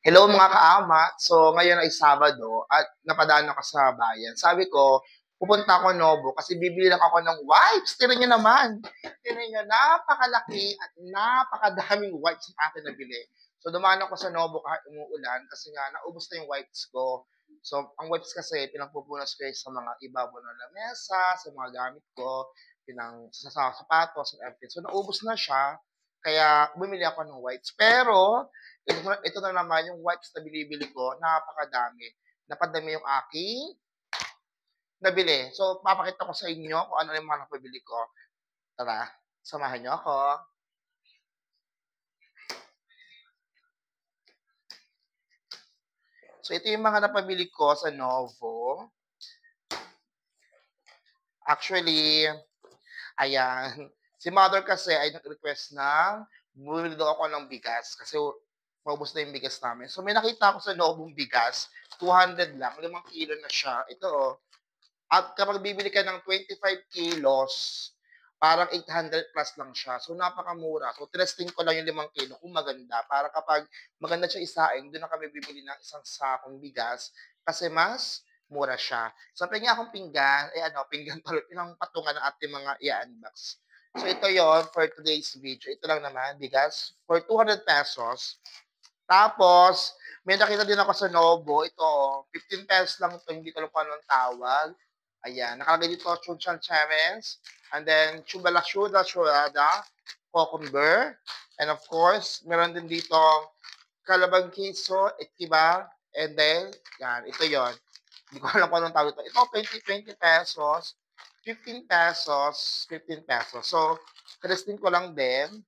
Hello mga kaamat. So ngayon ay Sabado at napadaan ako sa bayan. Sabi ko, pupunta ako Novo kasi bibili lang ako ng wipes. Tignan niyo naman. Tignan niyo, napakalaki at napakadaming wipes ang akin nabili. So dumaan ako sa Novo kahit umuulan kasi nga naubos na yung wipes ko. So ang wipes kasi pinagpupunas ko sa mga ibabaw ng lamesa, sa mga gamit ko, sa sapatos, and everything. So naubos na siya. Kaya bumili ako ng wipes. Pero ito na naman yung wipes na binibili ko, napakadami. Napadami yung aking nabili. So, papakita ko sa inyo kung ano yung mga napabili ko. Tara, samahan niyo ako. So, ito yung mga napabili ko sa Novo. Actually, ayan. Si mother kasi ay nag-request na bumili daw ako ng bigas kasi maubos na yung bigas namin. So, may nakita ako sa Novong bigas, 200 lang, 5 kilo na siya. Ito, oh. At kapag bibili ka ng 25 kilos, parang 800 plus lang siya. So, napakamura. So, testing ko lang yung 5 kilo kung maganda. Para kapag maganda siya isaing, doon na kami bibili ng isang sakong bigas kasi mas mura siya. So, pwede akong pinggan, pinggan pala, pinang patungan ng ating mga i-unbox. So, ito yon for today's video. Ito lang naman, bigas, for 200 pesos. Tapos, may nakita din ako sa Novo. Ito, 15 pesos lang ito. Hindi ko alam kung anong tawag. Ayan. Nakalagay dito, Chunchan Cherries. And then, Churada, Cucumber. And of course, meron din dito Calabang Queso, Ekiba. And then, yan. Ito yon. Hindi ko alam kung anong tawag ito. Ito, 20 pesos. 15 pesos. 15 pesos. So, testing ko lang din.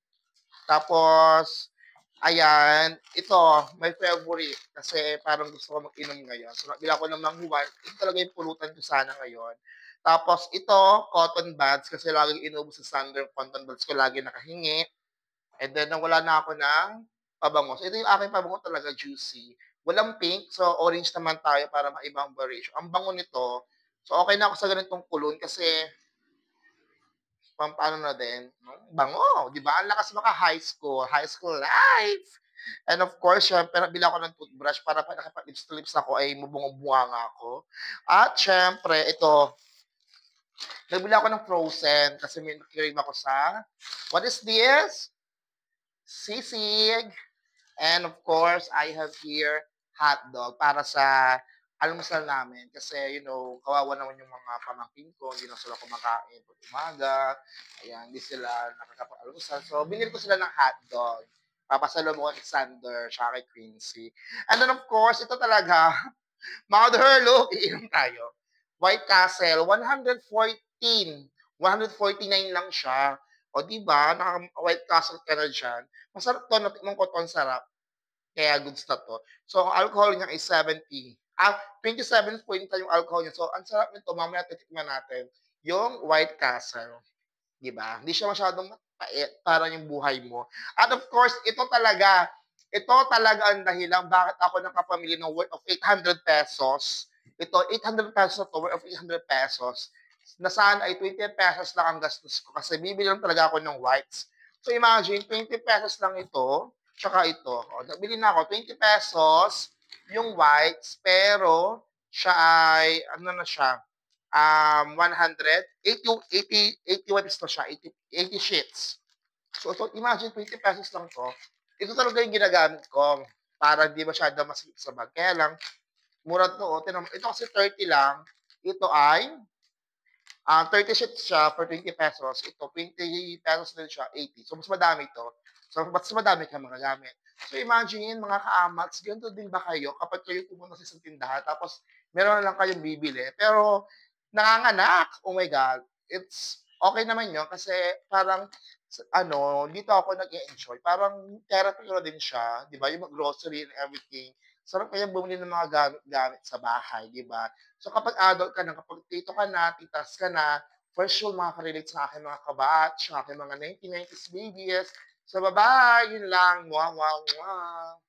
Tapos, ayan, ito, my favorite. Kasi parang gusto ko mag-inom ngayon. So, nabila ko ng manghuwan. Ito talaga yung pulutan ko sana ngayon. Tapos, ito, cotton buds. Kasi laging inubo sa Sander cotton buds ko lagi nakahingi. And then, nawala na ako ng pabango. So, ito yung aking pabango talaga, juicy. Walang pink. So, orange naman tayo para maibang variation. Ang bango nito. So, okay na ako sa ganitong kulon kasi paano na din, bango, di ba? Ang lakas maka high school life. And of course, syempre, nabili ako ng toothbrush para pag nakapag-lips to lips ako ay mabunga-bunga nga ako. At syempre, ito, nabili ako ng frozen kasi may nakirig ako sa, what is this? Sisig. And of course, I have here hot dog para sa almusal namin. Kasi, kawawa naman yung mga pamangkin ko, hindi na sila kumakain pag umaga. Ayan, hindi sila nakakapag-almusal. So, binili ko sila ng hotdog. Papasalubong kay Sander, siya kay Quincy. And then, of course, ito talaga, Mother, look, iinom tayo. White Castle, 114. 149 lang siya. O, di ba? Naka-White Castle ka na dyan. Masarap to, natikman ko to, ang sarap. Kaya goods na to. So, ang alcohol niya is 70. 27 point yung alcohol niya. So, ang sarap nito, mamaya titikman natin, yung White Castle. Di ba? Hindi siya masyadong mapait para yung buhay mo. At of course, ito talaga ang dahilan bakit ako nakapamili ng worth of 800 pesos. Ito, 800 pesos to, worth of 800 pesos. Na saan ay 20 pesos lang ang gastos ko kasi bibili lang talaga ako ng whites. So imagine, 20 pesos lang ito, tsaka ito. O, nabili na ako, 20 pesos yung whites, pero siya ay, ano na siya, 100, 80 wipes na siya, 80 sheets. So imagine, 20 pesos lang to. Ito talaga yung ginagamit ko para hindi masyado masikip sa bag. Kaya lang, mura to. Ito kasi 30 lang. Ito ay 30 sheets siya for 20 pesos. Ito, 20 pesos din siya, 80. So, mas madami to. So, mas madami ka mga gamit. So, imagine, mga kaamats, ganito din ba kayo kapag kayo pumunta sa isang tindahan, tapos meron na lang kayong bibili, pero nanganganak. Oh my God. It's okay naman yun kasi parang, dito ako nag-enjoy. Parang therapy ko din siya, di ba? Yung grocery and everything. Sarap kaya bumili ng mga gamit sa bahay, di ba? So kapag adult ka na, kapag tito ka na, titas ka na, for sure makaka-relate sa aking mga kabatch, sa aking mga 1990s babies. So bye-bye, yun lang. Mwah, mwah, mwah.